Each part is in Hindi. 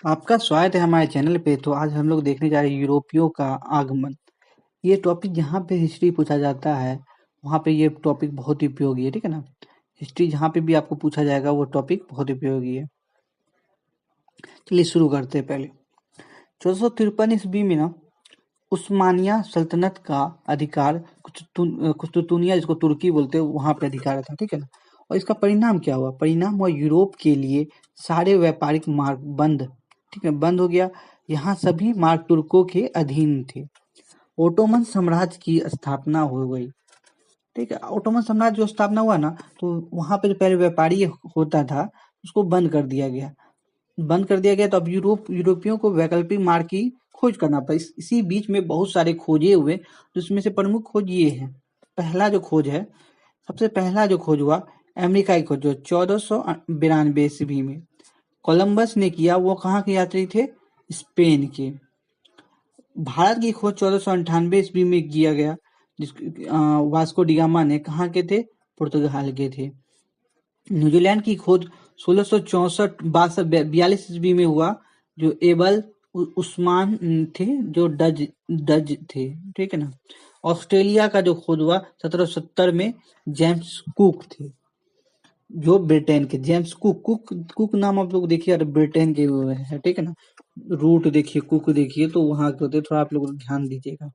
आपका स्वागत है हमारे चैनल पे। तो आज हम लोग देखने जा रहे हैं यूरोपियों का आगमन। ये टॉपिक जहाँ पे हिस्ट्री पूछा जाता है वहाँ पे ये टॉपिक बहुत ही उपयोगी है, ठीक है ना। हिस्ट्री जहाँ पे भी आपको पूछा जाएगा वो टॉपिक बहुत उपयोगी है। चलिए शुरू करते हैं। पहले 1453 ईस्वी में ना उस्मानिया सल्तनत का अधिकार कुस्तुतुनिया, जिसको तुर्की बोलते हैं, वहां पे अधिकार था, ठीक है ना। और इसका परिणाम क्या हुआ? परिणाम हुआ यूरोप के लिए सारे व्यापारिक मार्ग बंद, ठीक है, बंद हो गया। यहाँ सभी मार्ग तुर्कों के अधीन थे। ओटोमन साम्राज्य की स्थापना हो गई, ठीक है। ओटोमन साम्राज्य जो स्थापना हुआ ना, तो वहां पे जो पहले व्यापारी होता था उसको बंद कर दिया गया। तो अब यूरोपियों को वैकल्पिक मार्ग की खोज करना पड़ा। इसी बीच में बहुत सारे खोजे हुए, जिसमें से प्रमुख खोज ये है। पहला जो खोज है, सबसे पहला जो खोज हुआ अमेरिका की खोज, जो 1492 ईस्वी में कोलंबस ने किया। वो कहाँ के यात्री थे? स्पेन के। भारत की खोज 1498 ईस्वी में किया गया, जिस वास्को डिगामा ने। कहाँ के थे? पुर्तगाल के थे। न्यूजीलैंड की खोज 1664-42 ईस्वी में हुआ, जो एबल उस्मान थे, जो डज थे, ठीक है ना। ऑस्ट्रेलिया का जो खोज हुआ 1770 में जेम्स कुक थे, जो ब्रिटेन के। जेम्स कुक नाम आप लोग देखिए, और ब्रिटेन के हुए हैं, ठीक है ना। रूट देखिए, कुक देखिए, तो वहां के होते, थोड़ा आप लोग ध्यान दीजिएगा।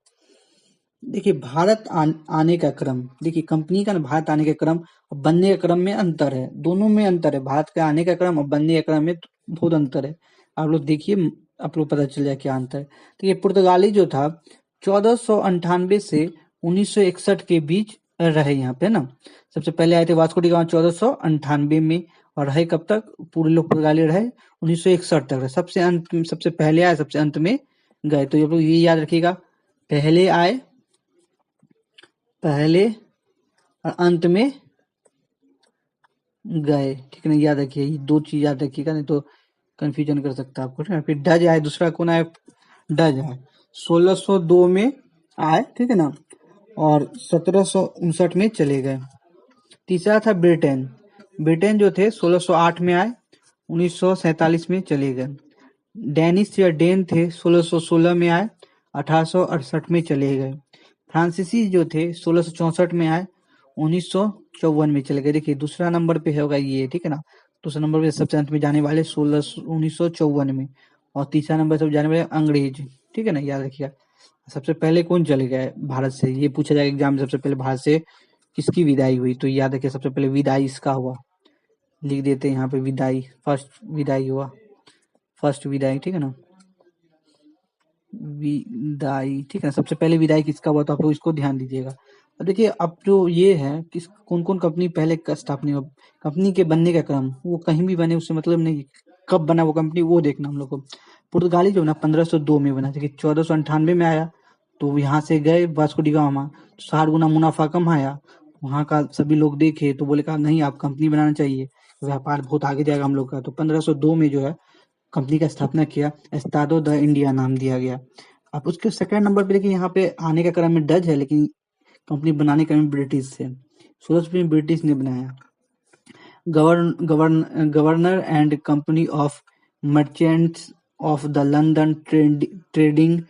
देखिए भारत आने का क्रम, देखिए कंपनी का ना भारत आने का क्रम और बनने का क्रम में अंतर है। दोनों में अंतर है, भारत का आने का क्रम और बनने का क्रम में तो बहुत अंतर है। आप लोग देखिए, आप लोग पता चल जाए क्या अंतर है। तो ये पुर्तगाली जो था 1498 से 1961 के बीच रहे यहाँ पे ना। सबसे पहले आए थे वास्को डी गामा 1498 में, और रहे कब तक? पूरे लोग पुर्तगाली रहे 1961 तक रहे। सबसे पहले आए, सबसे अंत में गए। तो ये लोग ये याद रखिएगा, पहले आए, पहले और अंत में गए, ठीक है ना। याद रखिए, ये दो चीज याद रखिएगा, नहीं तो कंफ्यूजन कर सकता है आपको, ठीक है। फिर डज आए, दूसरा कौन आए? डज आए 1602 में आए, ठीक है ना, और 1759 में चले गए। तीसरा था ब्रिटेन। ब्रिटेन जो थे 1608 में आए, 1947 में चले गए। डेनिश या डेन थे 1616 में आए, 1868 में चले गए। फ्रांसीसी जो थे 1664 में आए, 1954 में चले गए। देखिए दूसरा नंबर पे होगा ये, ठीक है ना। दूसरा नंबर पे सबसे अंत में जाने वाले 1954 में, और तीसरा नंबर सब जाने वाले अंग्रेज, ठीक है ना, याद रखिएगा। सबसे पहले कौन चले गए भारत से? ये पूछा जाएगा एग्जाम में, सबसे पहले भारत से किसकी विदाई हुई? तो याद रखिए, सबसे पहले विदाई इसका हुआ। लिख देते हैं यहाँ पे, विदाई, फर्स्ट विदाई हुआ, फर्स्ट विदाई, ठीक है ना, विदाई, ठीक है। सबसे पहले विदाई किसका हुआ? तो आप लोग इसको ध्यान दीजिएगा। अब देखिए, अब जो ये है किस कौन कौन कंपनी पहले स्थापना हुआ, कंपनी के बनने का क्रम, वो कहीं भी बने उससे मतलब नहीं, कब बना वो कंपनी वो देखना हम लोग को। पुर्तगाली जो ना 1502 में बना, देखिए 1498 में आया, तो यहाँ से गए वास्को डी गामा, 60 गुना मुनाफा कमाया। वहाँ का सभी लोग देखे तो बोले, कहा नहीं, आप कंपनी बनाना चाहिए, व्यापार बहुत आगे जाएगा हम लोग का। तो 1502 में जो है कंपनी का स्थापना किया, एस्टाडो द इंडिया नाम दिया गया। अब उसके सेकंड नंबर पे देखिए, यहाँ पे आने का क्रम में डच है, लेकिन कंपनी बनाने का क्रम में ब्रिटिश है। 1600 में ब्रिटिश ने बनाया। Governor and company of merchants of the London trading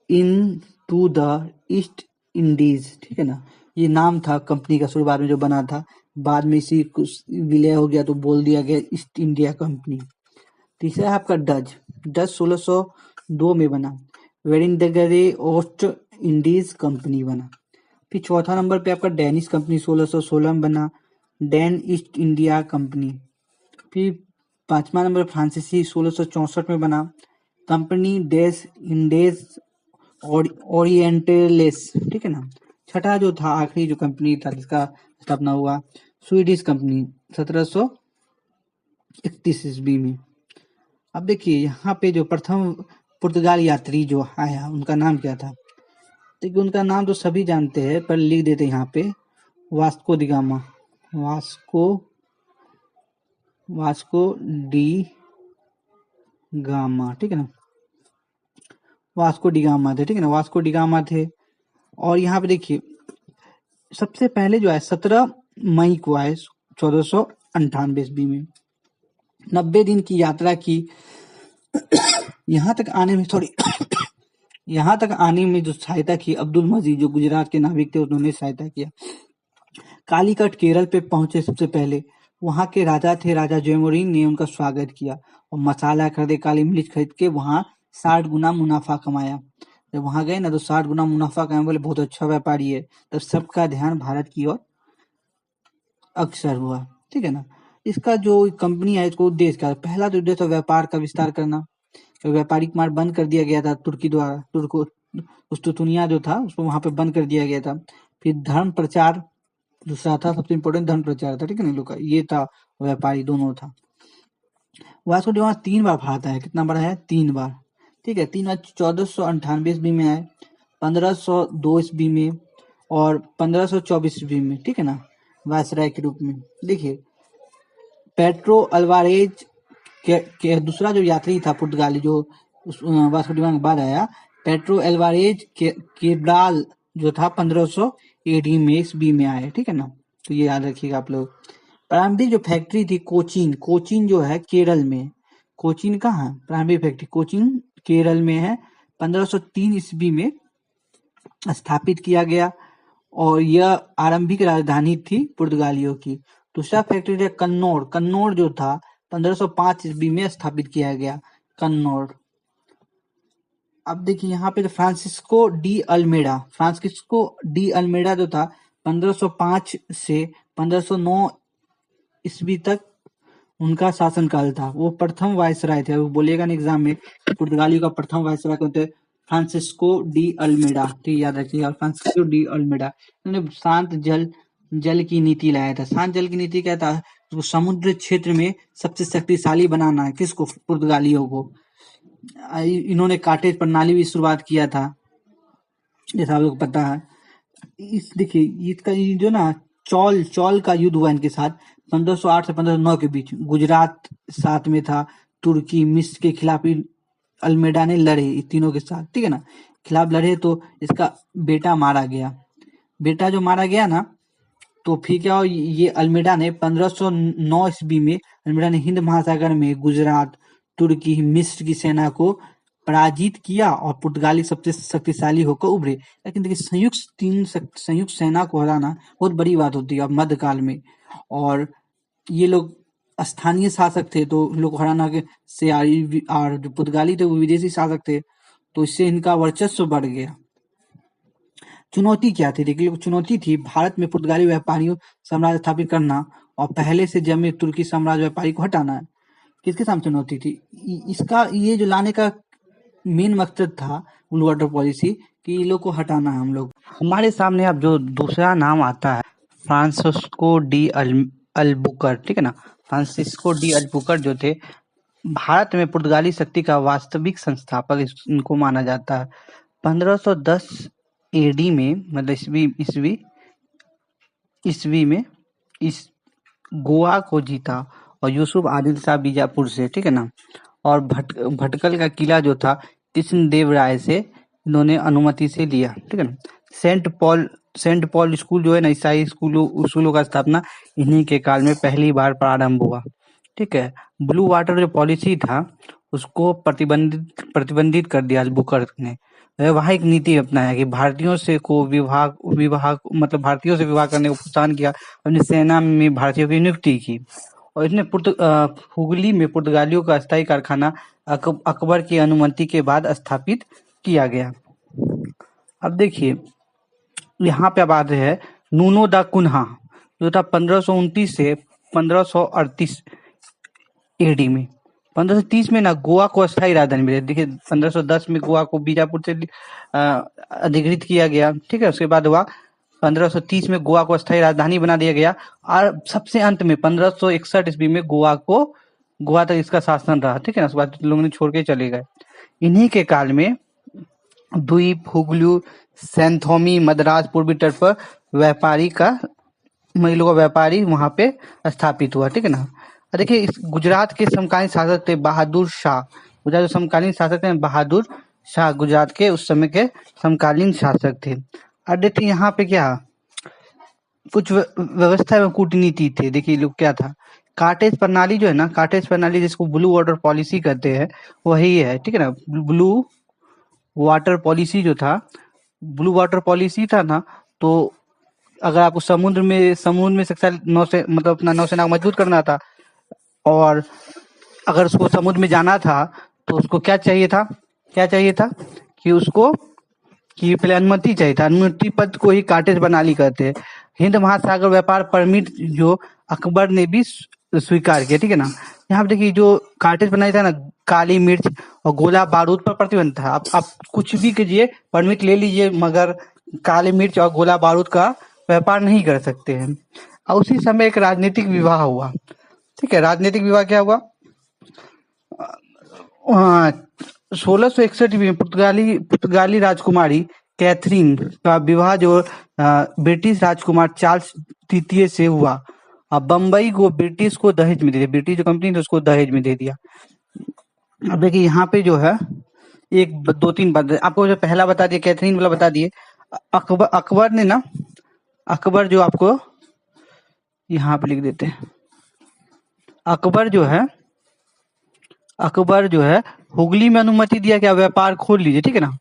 into the East Indies, ठीक है ना। ये नाम था कंपनी का शुरुआत में जो बना था, बाद में इसी कुछ विलय हो गया तो बोल दिया गया ईस्ट इंडिया कंपनी। तीसरा है आपका डच। डच 1602 में बना, वेरिंगडगरे ओस्ट इंडीज कंपनी बना। फिर चौथा नंबर पे आपका डेनिश कंपनी 1616 में बना, डैन ईस्ट इंडिया कंपनी। फिर पांचवा नंबर फ्रांसीसी 1664 में बना, कंपनी डेस इंडेस ओरिएंटलेस, ठीक है ना। छठा जो था, आखिरी जो कंपनी था जिसका स्थापना हुआ, स्वीडिश कंपनी 1731 ईस्वी में। अब देखिए यहाँ पे जो प्रथम पुर्तगाल यात्री जो आया उनका नाम क्या था? देखिए उनका नाम तो सभी जानते हैं, पर लिख देते हैं यहाँ पे, Vasco D gamma. Vasco D gamma, ठीक है ना, वास्को डी गामा थे, ठीक है ना, वास्को डी गामा थे। और यहाँ पे देखिए सबसे पहले जो है 17 मई को आए 1498 ईस्वी में। 90 दिन की यात्रा की यहाँ तक आने में थोड़ी यहाँ तक आने में जो सहायता की अब्दुल मजीद, जो गुजरात के नाविक थे, उन्होंने सहायता किया। कालीकट केरल पे पहुंचे सबसे पहले। वहां के राजा थे, राजा जयमोरिन ने उनका स्वागत किया और मसाला खरीदे, काली मिर्च खरीद के वहां 60 गुना मुनाफा कमाया। जब वहां गए ना तो 60 गुना मुनाफा कमाया, बोले बहुत अच्छा व्यापारी है। तब सबका ध्यान भारत की ओर अग्रसर हुआ, ठीक है ना। इसका जो कंपनी है, इसको उद्देश्य क्या था? पहला तो उद्देश्य था व्यापार का विस्तार करना। तो व्यापारिक मार्ग बंद कर दिया गया था तुर्की द्वारा, तुर्को उस्तुतुनिया जो था उसको वहां पे बंद कर दिया गया था। फिर धर्म प्रचार दूसरा था, सबसे इम्पोर्टेंट धर्म प्रचार था, ठीक है ना। इन लोग का ये था, व्यापारी दोनों था। वास्को डी गामा 3 बार भारत आया। कितना बार आया? 3 बार, ठीक है। 3 बार 1498 ईस्वी में आए, 1502 ईस्वी में और 1524 ईस्वी में, ठीक है ना, वायसराय के रूप में। देखिए पेट्रो अल्वारेज के दूसरा जो यात्री था पुर्तगाली, जो वास्को डी गामा के बाद आया, पेट्रो अल्वारेज केब्राल जो था 1500 एडी में ईस्वी में आए, ठीक है ना। तो ये याद रखिएगा आप लोग। प्रारंभिक जो फैक्ट्री थी कोचीन, कोचीन जो है केरल में, कोचीन कहाँ है? प्रारंभिक फैक्ट्री कोचीन केरल में है, 1503 ईस्वी में स्थापित किया गया और यह आरंभिक राजधानी थी पुर्तगालियों की। दूसरा फैक्ट्री था कन्नौर, कन्नौर जो था 1505 ईस्वी में स्थापित किया गया, कन्नौर। अब देखिए यहाँ पे Francisco de Almeida, Francisco de Almeida जो था 1505 से 1509 ईस्वी तक उनका शासनकाल था। वो प्रथम वायसराय थे। वो बोलिएगा ना एग्जाम में, पुर्तगालियों का प्रथम वायसराय कौन थे? फ्रांसिस्को डी अल्मेडा, ठीक याद रखिएगा, फ्रांसिस्को डी अल्मेडा। उन्होंने शांत जल की नीति लाया था। शांत जल की नीति क्या था? तो समुद्र क्षेत्र में सबसे शक्तिशाली बनाना है। किसको? पुर्तगालियों को। इन्होंने काटेज प्रणाली भी शुरुआत किया था, जैसा आप लोग को पता है। इस देखिए इसका ये जो ना चौल का युद्ध हुआ इनके साथ 1508 से 1509 के बीच। गुजरात साथ में था, तुर्की, मिस्र के खिलाफ अल्मेडा ने लड़े, इन तीनों के साथ, ठीक है ना, खिलाफ लड़े। तो इसका बेटा मारा गया। बेटा जो मारा गया ना, तो फिर क्या हुआ, ये अल्मेडा ने 1509 ईस्वी में अल्मेडा ने हिंद महासागर में गुजरात, तुर्की, मिस्र की सेना को पराजित किया और पुर्तगाली सबसे शक्तिशाली होकर उभरे। लेकिन देखिए संयुक्त सेना को हराना बहुत बड़ी बात होती है अब मध्यकाल में। और ये लोग स्थानीय शासक थे, तो लोग को हराना के से और जो पुर्तगाली थे वो विदेशी शासक थे, तो इससे इनका वर्चस्व बढ़ गया। चुनौती क्या थी? देखिए चुनौती थी भारत में पुर्तगाली व्यापारियों साम्राज्य स्थापित करना और पहले से जमे तुर्की साम्राज्य व्यापारी को हटाना है। किसके सामने चुनौती थी? इसका ये जो लाने का मेन मकसद था ब्लू वाटर पॉलिसी, कि ये लोग को हटाना है हम लोग। हमारे सामने अब जो दूसरा नाम आता है फ्रांसिस्को डी अल्बुकर, ठीक है ना। फ्रांसिस्को डी अल्बुकर जो थे भारत में पुर्तगाली शक्ति का वास्तविक संस्थापक इनको माना जाता है। 1510 एडी में, मतलब ईस्वी में इस गोवा को जीता और यूसुफ आदिल शाह बीजापुर से, ठीक है ना। और भटकल का किला जो था कृष्णदेव राय से इन्होंने अनुमति से लिया, ठीक है ना। सेंट पॉल स्कूल जो है ना, ईसाई स्कूलों का स्थापना इन्हीं के काल में पहली बार प्रारंभ हुआ, ठीक है। ब्लू वाटर जो पॉलिसी था उसको प्रतिबंधित कर दिया बुकर ने। वैवाहिक नीति अपनाया कि भारतीयों से विवाह करने को प्रोत्साहन किया। अपनी सेना में भारतीयों की नियुक्ति की और इसने हुगली में पुर्तगालियों का अस्थायी कारखाना अकबर की अनुमति के बाद स्थापित किया गया। अब देखिए यहाँ पे बात है नूनो दा कुन्हा जो था 1529 से 1538 एडी में। 1530 में ना गोवा को अस्थायी राजधानी मिली। देखिए 1510 में गोवा को बीजापुर से अधिकृत किया गया, ठीक है। उसके बाद हुआ 1530 में गोवा को अस्थायी राजधानी बना दिया गया और सबसे अंत में 1561 ईस्वी में गोवा तक इसका शासन रहा, ठीक है ना। उसके बाद लोगों ने छोड़ के चले गए। इन्हीं के काल में द्वीप, हुगलू, सैंथोमी, मद्रास, पूर्वी तट पर महिलों का व्यापारी वहां पे स्थापित हुआ, ठीक है ना। देखिए इस गुजरात के समकालीन शासक थे बहादुर शाह। गुजरात के समकालीन शासक थे बहादुर शाह, गुजरात के उस समय के समकालीन शासक थे। और देखिए यहाँ पे क्या कुछ व्यवस्था एवं कूटनीति थे। देखिए लोग क्या था, कार्टेज प्रणाली जो है ना, कार्टेज प्रणाली जिसको ब्लू वाटर पॉलिसी कहते हैं वही है, ठीक है ना। ब्लू वाटर पॉलिसी जो था, ब्लू वाटर पॉलिसी था ना, तो अगर आपको समुद्र में सक्सेस नौसे मतलब अपना नौसेना को मजबूत करना था, और अगर उसको समुद्र में जाना था तो उसको क्या चाहिए था कि उसको कि पहले अनुमति चाहिए था। अनुमति पद को ही कार्टेज प्रणाली कहते हैं। हिंद महासागर व्यापार परमिट जो अकबर ने भी स्वीकार किया, ठीक है ना। यहाँ पे देखिए जो कार्टेज प्रणाली था ना, काली मिर्च और गोला बारूद पर प्रतिबंध था। आप कुछ भी कीजिए, परमिट ले लीजिए, मगर काली मिर्च और गोला बारूद का व्यापार नहीं कर सकते हैं। और उसी समय एक राजनीतिक विवाह हुआ, ठीक है। राजनीतिक विवाह क्या हुआ? 1661 में पुर्तगाली राजकुमारी कैथरीन का विवाह जो ब्रिटिश राजकुमार चार्ल्स तृतीय से हुआ। अब बम्बई को ब्रिटिश को दहेज में दे दिया, ब्रिटिश जो कंपनी थी उसको दहेज में दे दिया। अब देखिए यहाँ पे जो है एक दो तीन बात आपको जो पहला बता दिया, कैथरीन वाला बता दिए। अकबर ने ना, अकबर जो आपको यहाँ पे लिख देते हैं, अकबर जो है हुगली में अनुमति दिया कि आप व्यापार खोल लीजिए, ठीक है ना।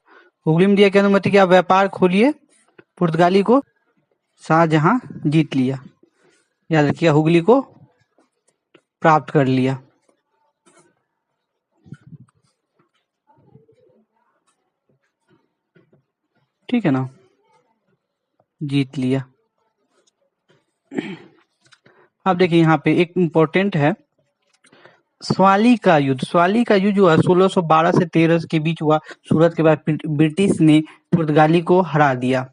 हुगली में दिया कि अनुमति कि आप व्यापार खोलिए। पुर्तगाली को शाहजहां जीत लिया, याद रखिए, हुगली को प्राप्त कर लिया। ठीक है ना, जीत लिया। अब देखिए यहाँ पे एक इम्पोर्टेंट है, स्वाली का युद्ध जो है 1612 से 13 के बीच हुआ। सूरत के बाद ब्रिटिश ने पुर्तगाली को हरा दिया।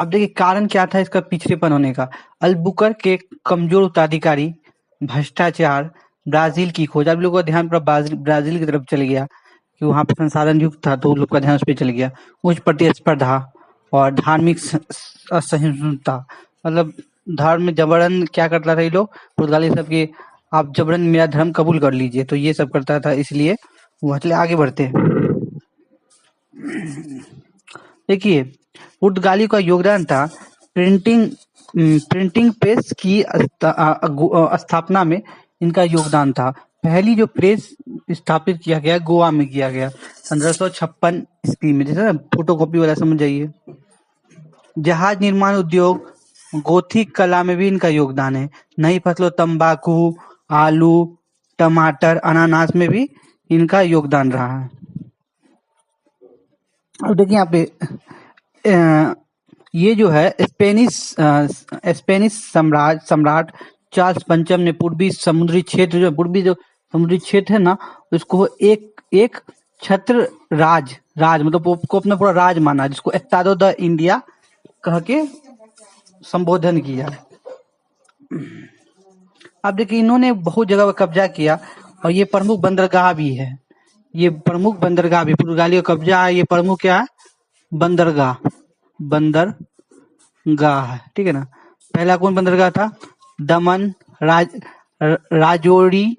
अब देखिए कारण क्या था इसका पिछड़ेपन होने का? अलबुकर के कमजोर उत्तराधिकारी, भ्रष्टाचार, ब्राजील की खोज। अब लोगों का ध्यान ब्राजील की तरफ चल गया कि वहां पर संसाधन युक्त था, तो लोग का ध्यान उस पर चल गया। उच्च प्रतिस्पर्धा और धार्मिक असहिष्णुता, मतलब धर्म में जबरन क्या करता था ये लोग, पुर्तगाली सब के, आप जबरन मेरा धर्म कबूल कर लीजिए, तो ये सब करता था, इसलिए वो चले आगे बढ़ते। देखिए पुर्तगाली का योगदान था प्रिंटिंग प्रेस की स्थापना में, इनका योगदान था। पहली जो प्रेस स्थापित किया गया गोवा में किया गया 1556 ईस्वी में, जैसे फोटोकॉपी वाला समझ जाइए। जहाज निर्माण उद्योग, गोथिक कला में भी इनका योगदान है। नई फसलों तंबाकू, आलू, टमाटर, अनानास में भी इनका योगदान रहा है। अब देखिए यहाँ पे ये जो है स्पेनिश सम्राट चार्ल्स पंचम ने पूर्वी समुद्री क्षेत्र है ना, उसको एक छत्र राज मतलब को अपना पूरा राज माना, जिसको एस्तादो द इंडिया कह के संबोधन किया। अब देखिए इन्होंने बहुत जगह पर कब्जा किया, और ये प्रमुख बंदरगाह भी है। ये प्रमुख बंदरगाह भी पुर्तगाली का कब्जा है। ये प्रमुख क्या है? बंदरगाह है, ठीक है ना। पहला कौन बंदरगाह था? दमन, राजौरी,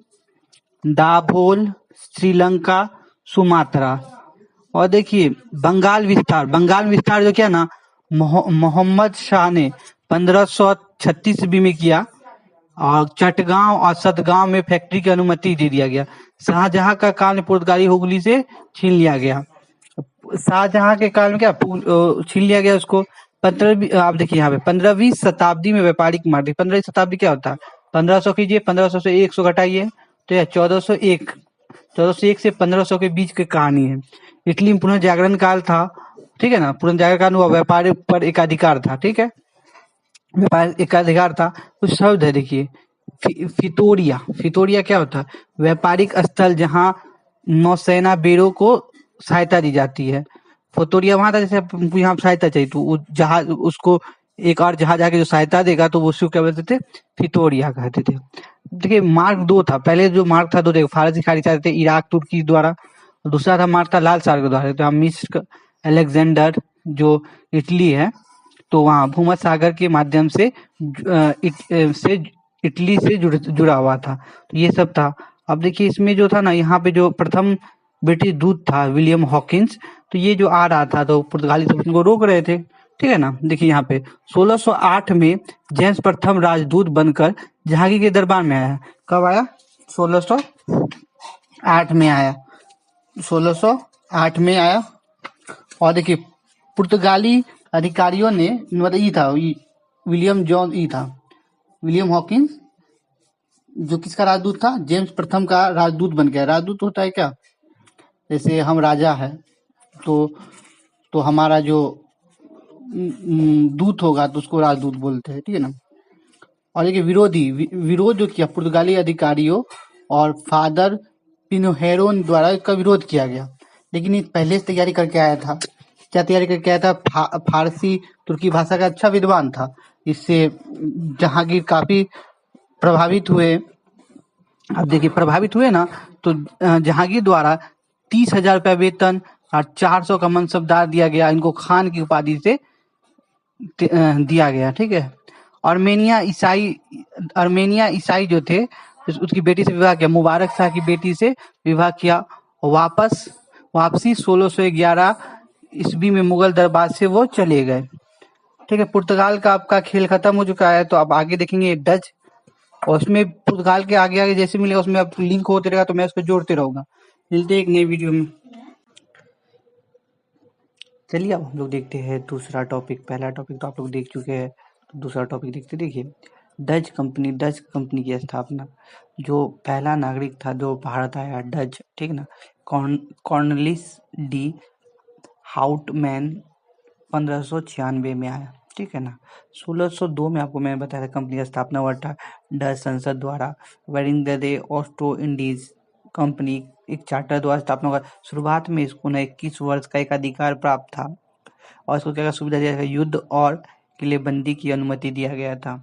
दाभोल, श्रीलंका, सुमात्रा। और देखिए बंगाल विस्तार जो क्या ना, मोहम्मद शाह ने 1536 ईस्वी में किया, और चटगांव और सतगांव में फैक्ट्री की अनुमति दे दिया गया। शाहजहां का काल में पुर्तगाली हुगली से छीन लिया गया। शाहजहां के काल में क्या छीन लिया गया उसको। आप देखिए यहाँ पे 15वीं शताब्दी में व्यापारिक मार्ग। 15वीं शताब्दी क्या होता है? 1500 कीजिए, 1500 से 100 घटाइए, तो यह 1401 से 1500 के बीच की कहानी है। इटली में पुनर्जागरण काल था, ठीक है ना। पुनर्जागरण काल हुआ, व्यापार पर एकाधिकार था, ठीक है, व्यापार एकाधिकार था। कुछ शब्द है देखिए, फितोरिया क्या होता है? व्यापारिक स्थल जहाँ नौसेना बेड़ों को सहायता दी जाती है। फोतोरिया वहां था जैसे हमको यहाँ सहायता चाहिए, तो वो जहाज, उसको एक और जहाज आके जो सहायता देगा तो वो उसको क्या बोलते थे? फितोरिया कहते थे। देखिए मार्ग 2 था, पहले जो मार्ग था 2 देखो, फारसी खाड़ी से थे इराक तुर्की द्वारा, दूसरा था मार्ग था लाल सागर के द्वारा। तो मिस्र अलेक्जेंडर जो इटली है, तो वहाँ भूमध्य सागर के माध्यम से इटली से जुड़ा हुआ था। तो ये सब था। अब देखिए इसमें जो था ना, यहाँ पे जो प्रथम ब्रिटिश दूत था विलियम हॉकिंस, तो ये जो आ रहा था तो पुर्तगाली सब उनको रोक रहे थे, ठीक है ना। देखिए यहाँ पे 1608 में जेम्स प्रथम राजदूत बनकर जहांगीर के दरबार में आया। कब आया? 1608 में आया। 1608 में आया। और देखिए पुर्तगाली अधिकारियों ने मतलब विलियम जॉन था, विलियम हॉकिंस, जो किसका राजदूत था? जेम्स प्रथम का राजदूत बन गया। राजदूत होता है क्या? जैसे हम राजा है तो हमारा जो दूत होगा तो उसको राजदूत बोलते हैं, ठीक है ना। और देखिए विरोध जो किया पुर्तगाली अधिकारियों और फादर पिनोहेरोन द्वारा इसका विरोध किया गया, लेकिन ये पहले से तैयारी करके आया था। क्या तैयारी करके आया था? फारसी तुर्की भाषा का अच्छा विद्वान था। इससे जहांगीर काफी प्रभावित हुए। अब देखिए प्रभावित हुए ना, तो जहांगीर द्वारा 30,000 रुपया वेतन और 400 का मनसबदार दिया गया। इनको खान की उपाधि से दिया गया, ठीक है। आर्मेनिया ईसाई जो थे, उसकी बेटी से विवाह किया। मुबारक शाह की बेटी से विवाह किया। वापसी 1611 ईस्वी में मुगल दरबार से वो चले गए, ठीक है। पुर्तगाल का आपका खेल खत्म हो चुका है, तो अब आगे देखेंगे डच। और उसमें पुर्तगाल के आगे आगे जैसे मिलेगा उसमें अब लिंक होते रहेगा, तो मैं उसको जोड़ते रहूंगा। मिलते हैं एक नई वीडियो में। चलिए अब हम लोग देखते हैं दूसरा टॉपिक। पहला टॉपिक तो आप लोग देख चुके हैं, तो दूसरा टॉपिक देखते। देखिए डच कंपनी की स्थापना। जो पहला नागरिक था जो भारत आया, डच, ठीक है ना, कॉर्नलिस डी हाउटमैन 1596 में आया, ठीक है ना। 1602 में आपको मैंने बताया था कंपनी का स्थापना हुआ था डच संसद द्वारा। वेरिंग द ऑस्ट्रो इंडीज कंपनी एक चार्टर द्वारा स्थापना हुआ। शुरुआत में इसको ना 21 वर्ष का एक अधिकार प्राप्त था, और इसको क्या सुविधा दिया गया? युद्ध और किलेबंदी की अनुमति दिया गया था।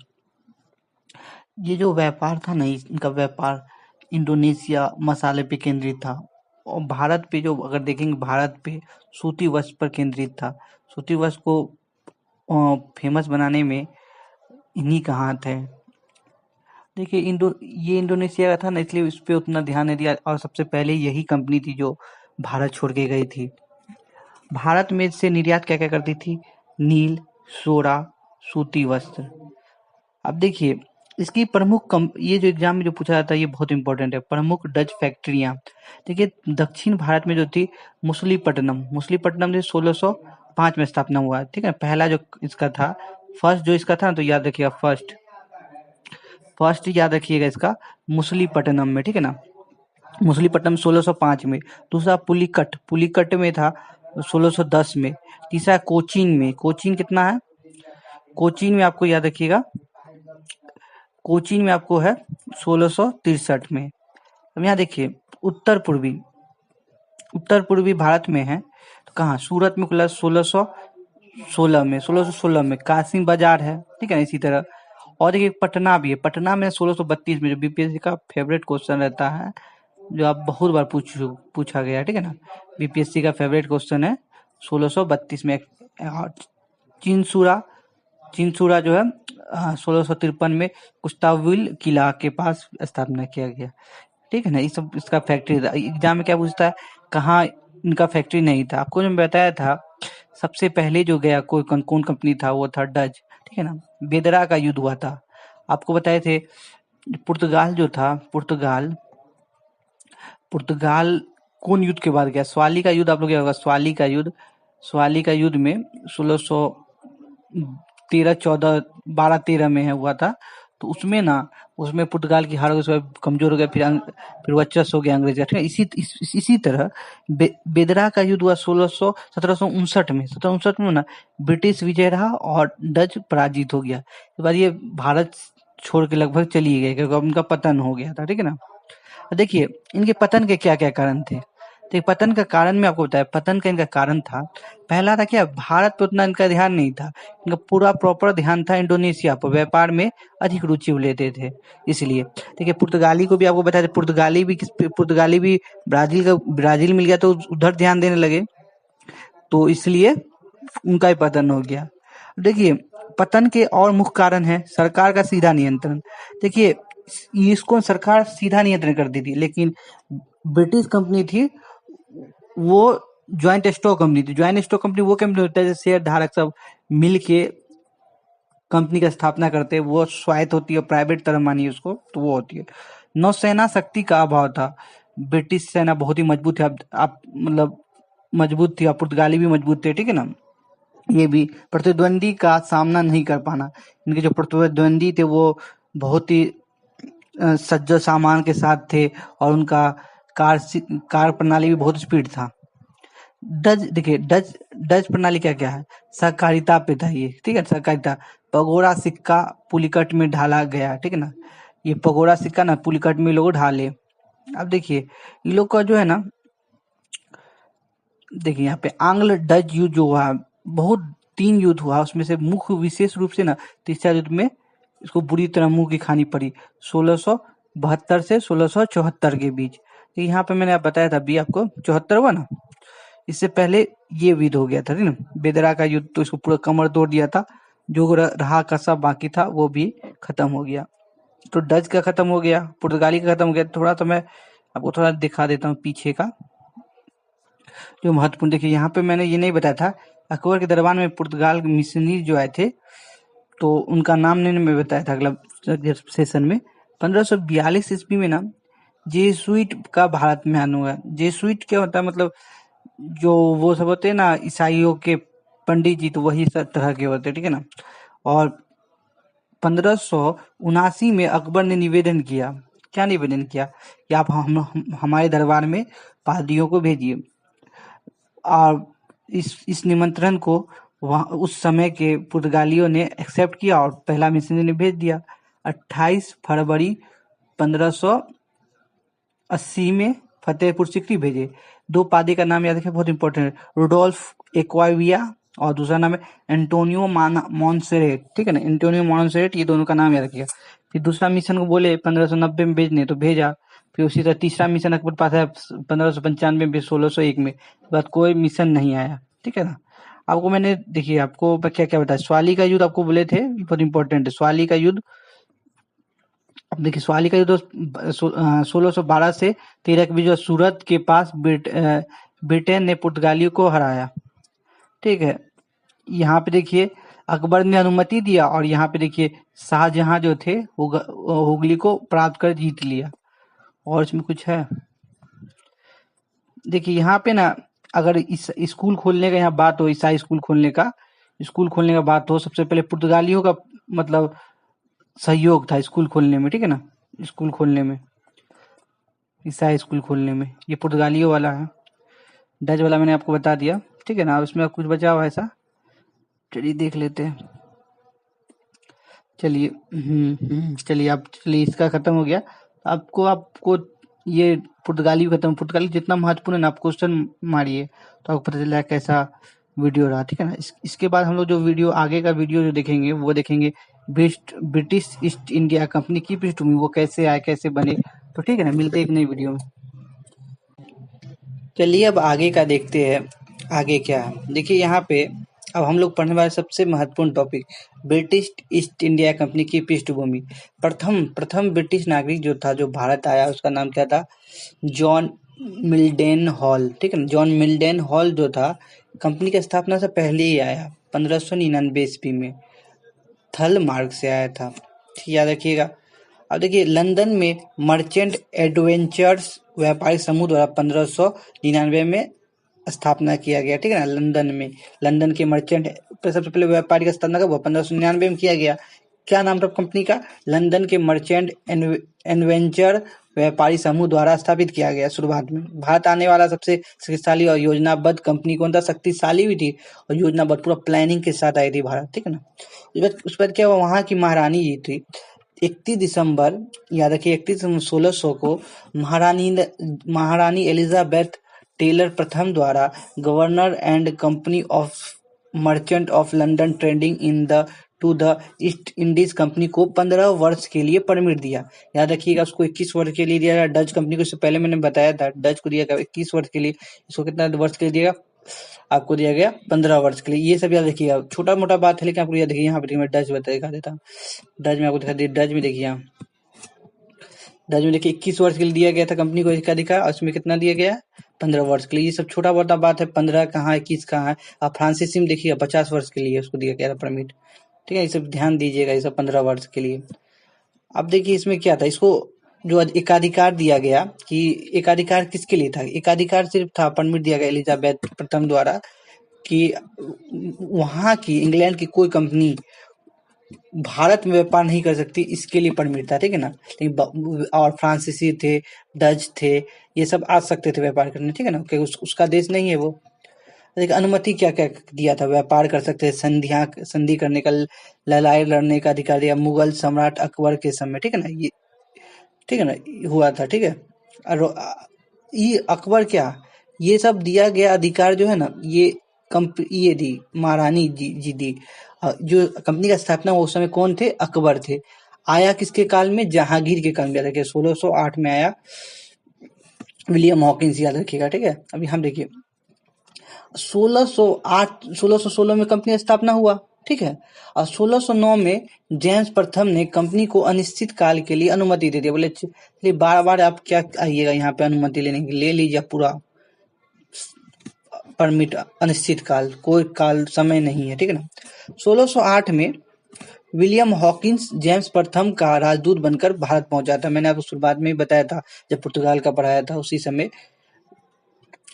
ये जो व्यापार था ना, इनका व्यापार इंडोनेशिया मसाले पे केंद्रित था, और भारत पे जो अगर देखेंगे भारत पे सूती वस्त्र पर केंद्रित था। सूती वस्त्र को फेमस बनाने में इन्हीं का हाथ है। देखिए ये इंडोनेशिया का था ना, इसलिए इस पे उतना ध्यान नहीं दिया, और सबसे पहले यही कंपनी थी जो भारत छोड़ के गई थी। भारत में से निर्यात क्या क्या करती थी? नील, सोरा, सूती वस्त्र। अब देखिए इसकी ये जो एग्जाम में जो पूछा जाता है ये बहुत इंपॉर्टेंट है। प्रमुख डच फैक्ट्रियां। देखिए दक्षिण भारत में जो थी मछलीपट्टनम से 1605 में स्थापना हुआ, ठीक है। पहला जो इसका था, फर्स्ट जो इसका था ना, तो याद रखिएगा फर्स्ट याद रखिएगा इसका मछलीपट्टनम में, ठीक है ना। मछलीपट्टनम 1605 में। दूसरा पुलिकट में था 1610 में। तीसरा कोचीन कितना है? कोचीन में आपको याद रखिएगा, कोचीन में आपको है 1663 में। अब यहाँ देखिए उत्तर पूर्वी भारत में है, तो कहाँ? सूरत में खुला 1616 में कासिम बाजार है, ठीक है ना। इसी तरह और देखिए पटना भी है। पटना में 1632 में, जो बीपीएससी का फेवरेट क्वेश्चन रहता है, जो आप बहुत बार पूछा गया, ठीक है ना। बीपीएससी का फेवरेट क्वेश्चन है 1632 में। और चिंसूरा जो है 1653 में कुस्ताविल किला के पास स्थापना किया गया, ठीक है ना। ये सब इसका फैक्ट्री था। एग्जाम में क्या पूछता है? कहाँ इनका फैक्ट्री नहीं था? आपको जो बताया था सबसे पहले जो गया कौन कंपनी था, वो था डच, ठीक है ना। बेदरा का युद्ध हुआ था, आपको बताए थे। पुर्तगाल जो था, पुर्तगाल कौन युद्ध के बाद गया? स्वाली का युद्ध, आप लोग क्या होगा? स्वाली का युद्ध में 1613 में है हुआ था। तो उसमें पुर्तगाल की हार हो गई, कमजोर हो गया, फिर वर्चस्व हो गया अंग्रेज का, ठीक है। इसी तरह बेदरा का युद्ध हुआ 1759 में। 1759 में ना ब्रिटिश विजय रहा और डच पराजित हो गया। इसके बाद ये भारत छोड़ के लगभग चली गई, क्योंकि उनका पतन हो गया था, ठीक है ना। देखिए इनके पतन के क्या क्या कारण थे? तो पतन का कारण मैं आपको बताया। पतन का इनका कारण था, पहला था क्या? भारत पे उतना इनका ध्यान नहीं था। इनका पूरा प्रॉपर ध्यान था इंडोनेशिया पर, व्यापार में अधिक रुचि लेते थे, इसलिए। देखिए पुर्तगाली को भी आपको बताया, पुर्तगाली भी ब्राजील मिल गया तो उधर ध्यान देने लगे, तो इसलिए उनका ही पतन हो गया। देखिए पतन के और मुख्य कारण है सरकार का सीधा नियंत्रण। देखिए इसको सरकार सीधा नियंत्रण करती थी, लेकिन ब्रिटिश कंपनी थी वो ज्वाइंट स्टॉक कंपनी थी। ज्वाइंट स्टॉक कंपनी वो कंपनी होता है जैसे शेयर धारक सब मिल के कंपनी की स्थापना करते हैं, वो स्वायत्त होती है, प्राइवेट तरह मानिए उसको, तो वो होती है। नौसेना शक्ति का अभाव था। ब्रिटिश सेना बहुत ही मजबूत थी, आप मतलब मजबूत थी, और पुर्तगाली भी मजबूत थे, ठीक है ना। ये भी प्रतिद्वंदी का सामना नहीं कर पाना, इनके जो प्रतिद्वंदी थे वो बहुत ही सज्जो सामान के साथ थे, और उनका कार प्रणाली भी बहुत स्पीड था। डच देखिए, डच डच प्रणाली क्या क्या है, सहकारिता पे था ये, ठीक है, सहकारिता। पगोड़ा सिक्का पुलिकट में ढाला गया, ठीक है ना। ये पगोड़ा सिक्का ना पुलिकट में लोग ढाले। अब देखिए ये लोग का जो है ना, देखिए यहाँ पे आंग्ल डच युद्ध जो हुआ, बहुत 3 युद्ध हुआ, उसमें से मुख्य विशेष रूप से ना तीसरा युद्ध में इसको बुरी तरह मुंह की खानी पड़ी, 1672 से 1674 के बीच। तो यहाँ पे मैंने आप बताया था अभी आपको 74 हुआ ना, इससे पहले ये युद्ध हो गया था, ठीक ना, बेदरा का युद्ध, तो इसको पूरा कमर तोड़ दिया था, जो रहा कसा बाकी था वो भी खत्म हो गया। तो डच का खत्म हो गया, पुर्तगाली का खत्म हो गया। थोड़ा तो मैं आपको थोड़ा दिखा देता हूँ पीछे का जो महत्वपूर्ण। देखिए यहाँ पे मैंने ये नहीं बताया था, अकबर के दरबार में पुर्तगाल के मिशनरी जो आए थे, तो उनका नाम नहीं मैं बताया था अगला सेशन में। 1542 ईस्वी में ना जेसुइट का भारत में आना हुआ। जेसुइट क्या होता है, मतलब जो वो सब होते हैं ना ईसाइयों के पंडित जी, तो वही सब तरह के होते हैं, ठीक है ना। और 1579 में अकबर ने निवेदन किया, क्या निवेदन किया कि आप हमारे दरबार में पादरियों को भेजिए। और इस निमंत्रण को वहाँ उस समय के पुर्तगालियों ने एक्सेप्ट किया और पहला मिशनरी ने भेज दिया। 28 फरवरी 1580 में फतेहपुर सिकरी भेजे। 2 पादरी का नाम याद रखिए, बहुत इंपॉर्टेंट है, रुडोल्फ एक्वाविया और दूसरा नाम है एंटोनियो मॉन्सेरेट, ठीक है ना, एंटोनियो मॉन्सेरेट, ये दोनों का नाम याद रखिएगा। फिर दूसरा मिशन को बोले 1590 में भेजने, तो भेजा। फिर उसी तरह तीसरा मिशन अकबर पास है 1595 में, 1601 में, बाद कोई मिशन नहीं आया, ठीक है ना। आपको मैंने देखिए आपको क्या क्या बताया, स्वाली का युद्ध आपको बोले थे, बहुत इंपॉर्टेंट है स्वाली का युद्ध। अब देखिए स्वाली का युद्ध 1612 से 13 के बीच जो सूरत के पास ब्रिटेन ने पुर्तगालियों को हराया, ठीक है। यहाँ पे देखिए अकबर ने अनुमति दिया, और यहाँ पे देखिए शाहजहां जो थे हुगली को प्राप्त कर जीत लिया। और इसमें कुछ है, देखिए यहाँ पे ना अगर इस स्कूल खोलने का यहाँ बात हो, ईसाई स्कूल खोलने का बात हो, सबसे पहले पुर्तगालियों का मतलब सहयोग था स्कूल खोलने में, ठीक है ना, स्कूल खोलने में, ईसाई स्कूल खोलने में। ये पुर्तगालियों वाला है, डच वाला मैंने आपको बता दिया, ठीक है ना। उसमें कुछ बचा हुआ ऐसा, चलिए देख लेते हैं। चलिए चलिए इसका खत्म हो गया। आपको आपको ये पुर्तगाली खत्म, पुर्तगाली जितना महत्वपूर्ण है ना, आप क्वेश्चन मारिए तो आपको पता चला कैसा वीडियो रहा, ठीक है ना। इसके बाद हम लोग जो वीडियो आगे का वीडियो जो देखेंगे वो देखेंगे ब्रिटिश ईस्ट इंडिया कंपनी की पृष्ठभूमि, वो कैसे आए, कैसे बने, तो ठीक है ना। मिलते हैं एक नई वीडियो में। चलिए अब आगे का देखते हैं, आगे क्या है। देखिए यहाँ पे अब हम लोग पढ़ने वाले सबसे महत्वपूर्ण topic, British east India company की पृष्ठभूमि। प्रथम ब्रिटिश नागरिक जो था, जो भारत आया, उसका नाम क्या था, जॉन मिल्डेन हॉल, ठीक है ना। जॉन मिल्डेन हॉल जो था कंपनी की स्थापना से पहले ही आया, 1599 ईस्वी में थल मार्ग से आया था, ठीक याद रखिएगा। अब देखिए लंदन में मर्चेंट एडवेंचर्स व्यापारिक समूह द्वारा 1599 में स्थापना किया गया, ठीक है ना। लंदन में, लंदन के मर्चेंट सबसे पहले व्यापारी का स्थापना कब हुआ, 1599 में किया गया। क्या नाम था कंपनी का, लंदन के मर्चेंट एडवेंचर व्यापारी समूह द्वारा स्थापित किया गया शुरुआत में। भारत आने वाला सबसे शक्तिशाली और योजनाबद्ध कंपनी कौन था, शक्तिशाली भी थी और योजनाबद्ध, पूरा प्लानिंग के साथ आई थी भारत, ठीक है ना। उस पर क्या हुआ, वहां की महारानी जी थी, 31 दिसंबर, याद रखिए 31 दिसंबर 1600 को महारानी एलिजाबेथ टेलर प्रथम द्वारा governor and company of merchant of London trading in the two the East Indies company को 15 वर्ष के लिए परमिट दिया। याद रखिएगा उसको 21 वर्ष के लिए दिया गया। डच कंपनी को इससे पहले मैंने बताया था, डच को दिया गया 21 वर्ष के लिए, इसको कितना वर्ष के लिए दिया, आपको दिया गया 15 वर्ष के लिए। ये सब याद रखिएगा, छोटा मोटा बात है लेकिन आपको याद देखिए। यहाँ पे मैं डच दिखा देता हूँ, डच में आपको दिखा दिया, डच में देखिए, डच में देखिए 21 वर्ष के लिए दिया गया था कंपनी को, इसका दिखा, और उसमें कितना दिया गया, 15 वर्ष के लिए। ये सब छोटा मोटा बात है, 15 कहाँ है, 21 कहाँ है। आप फ्रांसीसी में देखिए 50 वर्ष के लिए उसको दिया गया था परमिट, ठीक है। ये सब ध्यान दीजिएगा, ये सब 15 वर्ष के लिए। अब देखिए इसमें क्या था, इसको जो एकाधिकार दिया गया कि एकाधिकार किसके लिए था, एकाधिकार सिर्फ था, परमिट दिया गया एलिजाबेथ प्रथम द्वारा कि वहां की इंग्लैंड की कोई कंपनी भारत में व्यापार नहीं कर सकती, इसके लिए परमिट था, ठीक है ना। लेकिन और फ्रांसीसी थे, डच थे, ये सब आ सकते थे व्यापार करने, ठीक है ना, क्योंकि उसका देश नहीं है वो। लेकिन अनुमति क्या क्या दिया था, व्यापार कर सकते थे, संधि करने का, लड़ाई लड़ने का अधिकार दिया मुगल सम्राट अकबर के समय, ठीक है ना, ये ठीक है ना हुआ था, ठीक है। और ये अकबर क्या, ये सब दिया गया अधिकार जो है ना, ये दी महारानी जी दी। जो कंपनी का स्थापना उस समय कौन थे, अकबर थे। आया किसके काल में, जहांगीर के काल में, याद रखिए 1608 में आया, विलियम हॉकिंस, याद रखिएगा, ठीक है। अभी हम देखिए 1616 में कंपनी का स्थापना हुआ, ठीक है। और 1609 में जेम्स प्रथम ने कंपनी को अनिश्चित काल के लिए अनुमति दे दी। बोले चलिए बार बार आप क्या आइएगा यहाँ पे अनुमति लेने के लिए, ले लीजिए पूरा परमिट, अनिश्चित काल, कोई काल समय नहीं है, ठीक है ना। 1608 में विलियम हॉकिंस जेम्स प्रथम का राजदूत बनकर भारत पहुंचा था। मैंने आपको शुरुआत में ही बताया था जब पुर्तगाल का पढ़ाया था उसी समय।